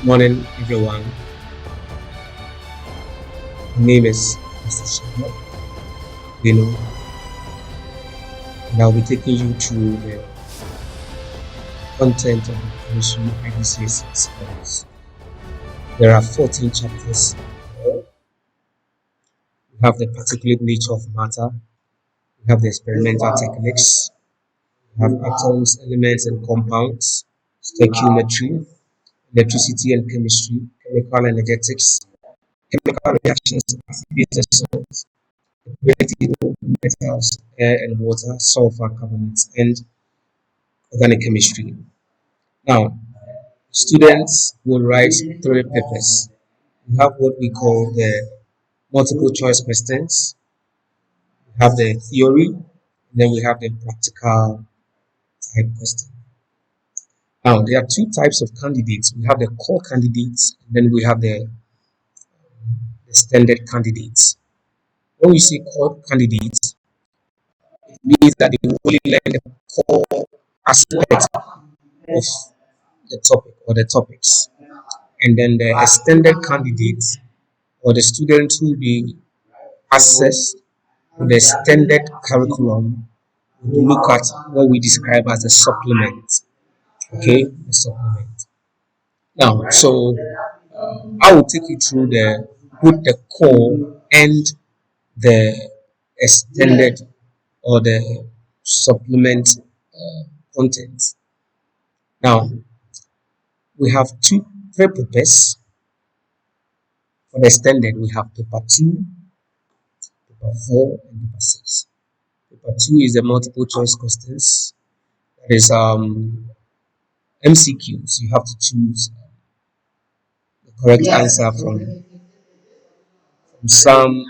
Morning, everyone. My name is Mr. Shadrach Quainoo, and I'll be taking you through the content of the chemistry IGCSE series. There are 14 chapters. We have the particulate nature of matter, we have the experimental techniques, we have atoms, elements, and compounds, stoichiometry, electricity and chemistry, chemical energetics, chemical reactions, acids and salts, relative metals, air and water, sulfur, carbonates, and organic chemistry. Now, students will write three papers. We have what we call the multiple choice questions, we have the theory, and then we have the practical type question. Now, there are two types of candidates. We have the core candidates, and then we have the standard candidates. When we say core candidates, it means that they will only learn the core aspect of the topic or the topics. And then the extended candidates or the students who will be access to the extended curriculum will look at what we describe as a supplement. Okay, a supplement. Now, so I will take you through the both the core and the extended or the supplement content. Now, we have three papers. For the extended, we have paper 2, paper 4, and paper 6. Paper 2 is the multiple choice questions. That is MCQs. You have to choose the correct answer from some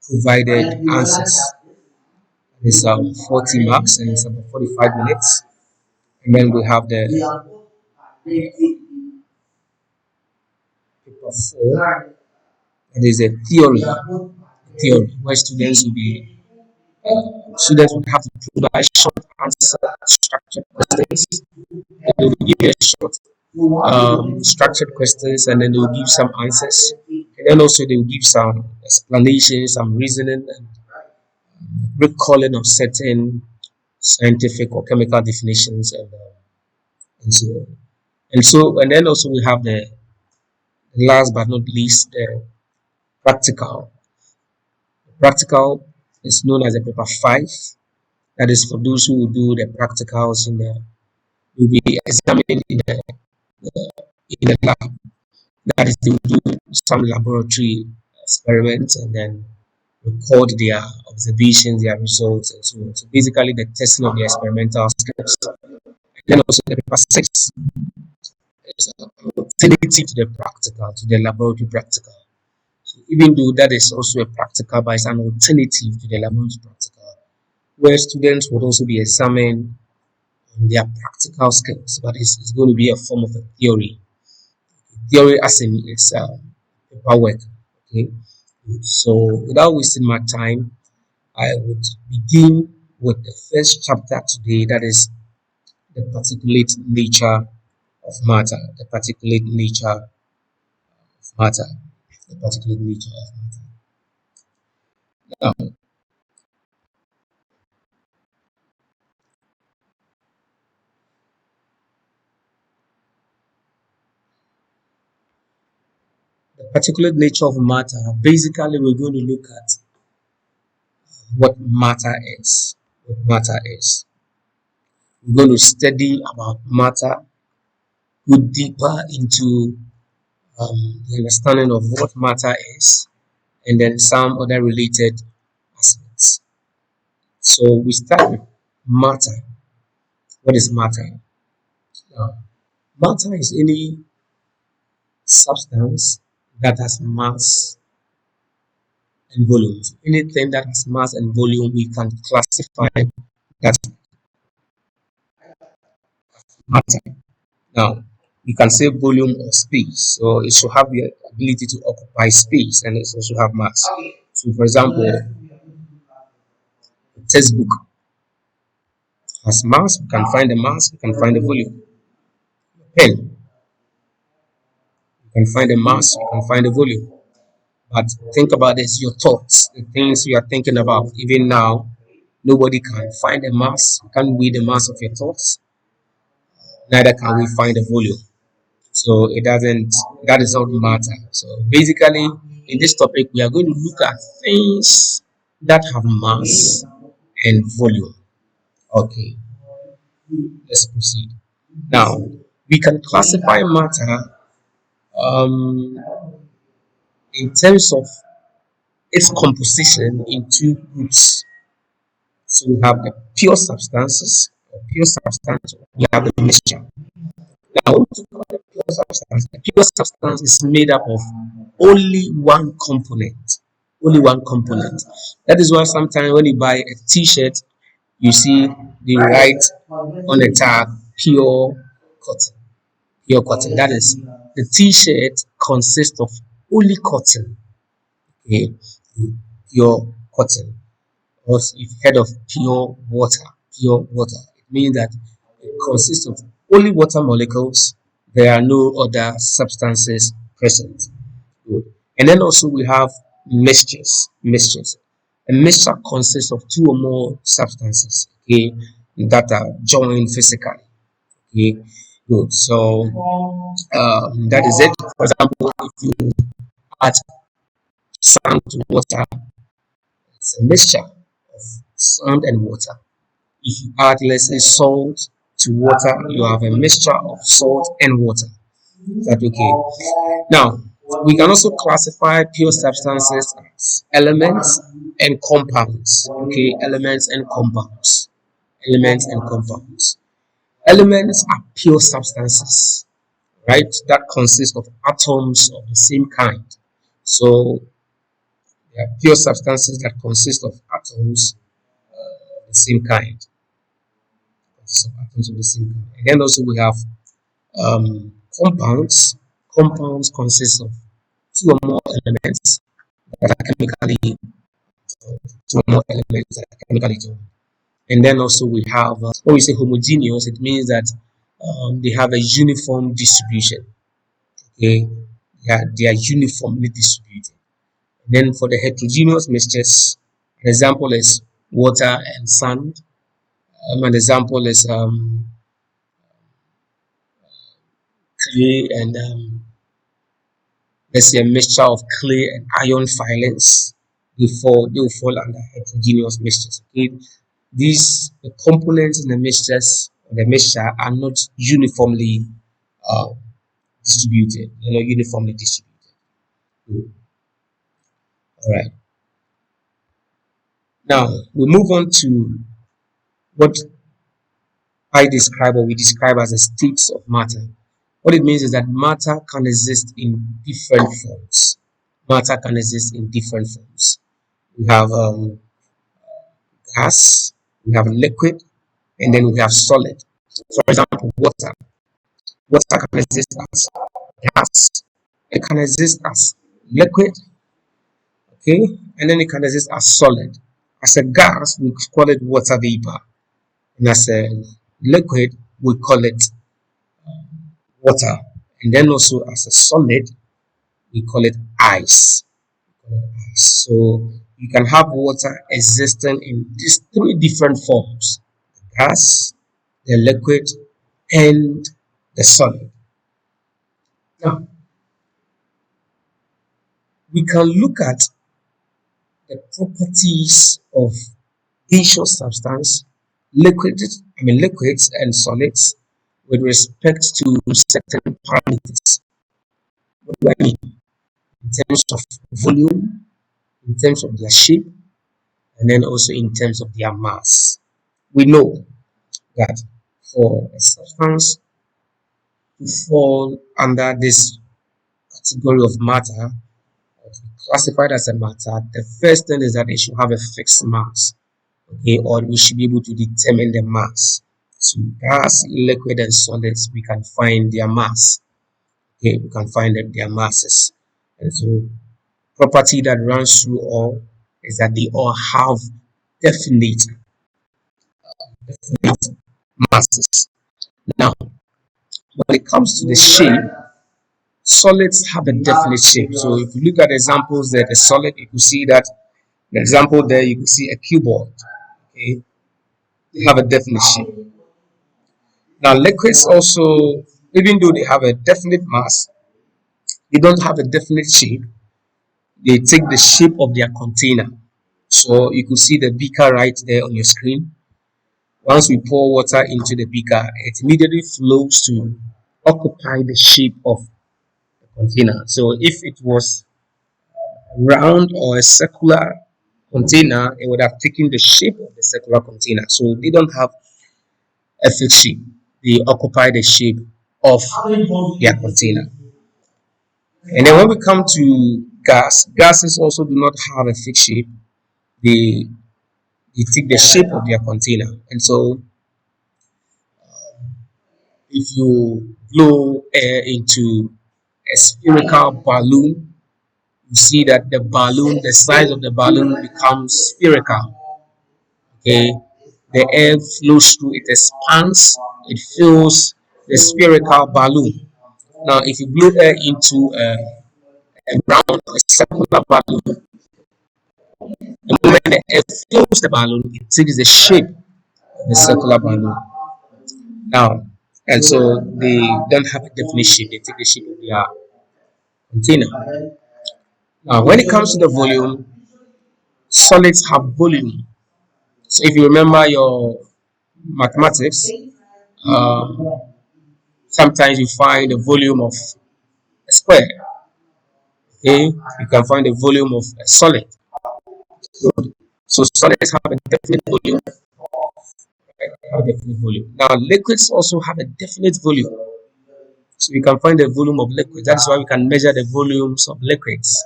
provided answers. That is 40 marks and it's about 45 minutes. And then we have the paper 4. That is a theory where students would have to provide short answer structured questions. They will give you a short structured questions and then they will give some answers. And then also they will give some explanations, some reasoning, and recalling of certain scientific or chemical definitions and so on. And then also we have the last but not least, the practical. The practical is known as a paper 5. That is for those who will do the practicals will be examined in the lab. That is, they will do some laboratory experiments and then record their observations, their results, and so on. So basically, the testing of the experimental skills. And then also the paper 6 is an alternative to the practical, to the laboratory practical. So even though that is also a practical, but it's an alternative to the laboratory practical, where students would also be examined on their practical skills, but it's going to be a form of a theory. Theory as in it's paper work. Okay. So without wasting my time, I would begin with the first chapter today, that is the particulate nature of matter. The particulate nature of matter. The particulate nature of matter. Now, the particulate nature of matter, basically we're going to look at what matter is. What matter is. We're going to study about matter, go deeper into the understanding of what matter is, and then some other related aspects. So we start with matter. What is matter? Now, matter is any substance that has mass and volume. So anything that has mass and volume, we can classify that matter. Now, you can say volume or space. So it should have the ability to occupy space and it also have mass. So, for example, a textbook has mass. We can find the mass. We can find the volume. Pen You can find the mass, you can find the volume. But think about this, your thoughts, the things you are thinking about. Even now, nobody can find the mass. You can't weigh the mass of your thoughts. Neither can we find the volume. So it doesn't, that is not matter. So basically, in this topic, we are going to look at things that have mass and volume. Okay, let's proceed. Now, we can classify matter um, in terms of its composition in two groups. So we have the pure substances, or pure substance, we have the mixture. Now, what we call the pure substance? The pure substance is made up of only one component. Only one component. That is why sometimes when you buy a t-shirt, you see they write on the tag pure cotton. Pure cotton. That is, the t-shirt consists of only cotton. Okay, pure cotton. Or if heard of pure water, it means that it consists of only water molecules. There are no other substances present. Good. And then also we have mixtures. Mixtures. A mixture consists of two or more substances, okay, that are joined physically. Okay, good. So that is it. For example, if you add sand to water, it's a mixture of sand and water. If you add, let's say, salt to water, you have a mixture of salt and water. Is that okay? Now, we can also classify pure substances as elements and compounds. Okay, elements and compounds. Elements and compounds. Elements are pure substances, right? That consist of atoms of the same kind. So, they are pure substances that consist of atoms of the same kind. So atoms of the same kind. And then also we have compounds. Compounds consist of two or more elements that are chemically two or more elements that are chemically joined. And then also we have when we say homogeneous, it means that they have a uniform distribution. Okay, yeah, they are uniformly distributed. And then for the heterogeneous mixtures, an example is water and sand. An example is clay and let's say a mixture of clay and iron filings. They will fall under heterogeneous mixtures. Okay, these the components in the mixture are not uniformly uh, distributed. They're not uniformly distributed. Good. All right. Now we move on to what we describe as the states of matter. What it means is that matter can exist in different forms. Matter can exist in different forms. We have gas, we have liquid, and then we have solid. For example, water. Water can exist as gas, it can exist as liquid, okay, and then it can exist as solid. As a gas, we call it water vapor, and as a liquid, we call it water, and then also as a solid, we call it ice. So you can have water existing in these three different forms: gas, the liquid, and the solid. Now, we can look at the properties of gaseous substance, liquids and solids with respect to certain parameters. What do I mean? In terms of volume, in terms of their shape, and then also in terms of their mass. We know that for a substance to fall under this category of matter, or to be classified as a matter, the first thing is that it should have a fixed mass, okay, or we should be able to determine the mass. So gas, liquid, and solids, we can find their mass. Okay, we can find their masses. And so property that runs through all is that they all have definite, definite masses. Now, when it comes to the shape, solids have a definite shape. So if you look at examples there, the solid, you can see that the example there, you can see a cuboid. Okay, they have a definite shape. Now liquids also, even though they have a definite mass, they don't have a definite shape. They take the shape of their container. So you could see the beaker right there on your screen. Once we pour water into the beaker, it immediately flows to occupy the shape of the container. So if it was round or a circular container, it would have taken the shape of the circular container. So they don't have a fixed shape. They occupy the shape of their container. And then when we come to gases also do not have a fixed shape. They take the shape of their container. And so if you blow air into a spherical balloon, you see that the size of the balloon becomes spherical. Okay, the air flows through, it expands, it fills the spherical balloon. Now, if you blow air into a round or a circular balloon, the moment the air fills the balloon, it takes the shape of the circular balloon. Now, and so they don't have a definite shape, they take the shape of their container. Now, when it comes to the volume, solids have volume. So if you remember your mathematics, uh, sometimes you find the volume of a square. Okay, you can find the volume of a solid. So solids have a definite volume. Right? Have a definite volume. Now liquids also have a definite volume. So we can find the volume of liquids. That's why we can measure the volumes of liquids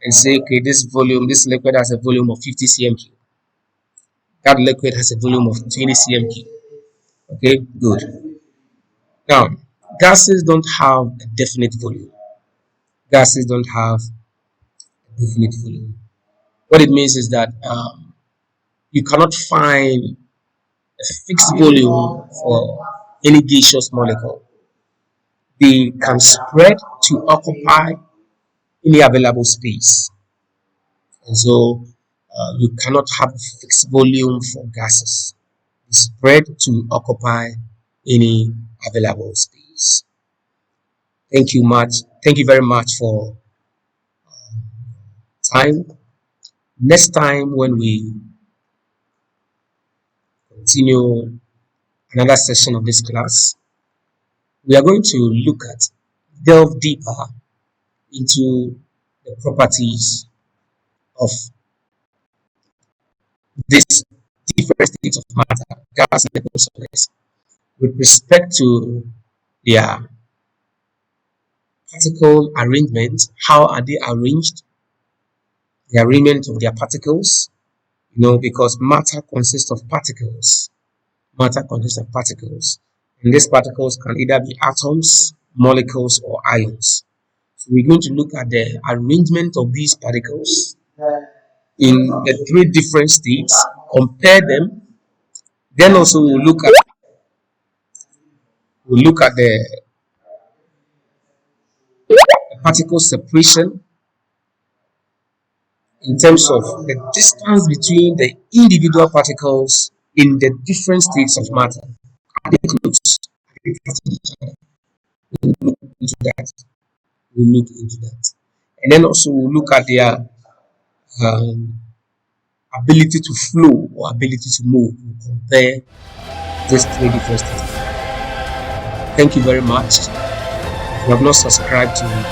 and say, okay, this liquid has a volume of 50 cm cube. That liquid has a volume of 20 cm cube. Okay, good. Now, gases don't have a definite volume. Gases don't have a definite volume. What it means is that you cannot find a fixed volume for any gaseous molecule. They can spread to occupy any available space. And so you cannot have a fixed volume for gases. They spread to occupy any available space. Thank you much. Thank you very much for time. Next time when we continue another session of this class, we are going to delve deeper into the properties of these different states of matter, gas, liquid, solids, with respect to their particle arrangement. How are they arranged? The arrangement of their particles, because matter consists of particles. Matter consists of particles, and these particles can either be atoms, molecules, or ions. So we're going to look at the arrangement of these particles in the three different states, compare them. Then also we'll look at the particle separation in terms of the distance between the individual particles in the different states of matter. Are they close? Are they touching each other? We'll look into that. And then also we'll look at their ability to flow or ability to move. We'll compare these three different states. Thank you very much. If you have not subscribed to this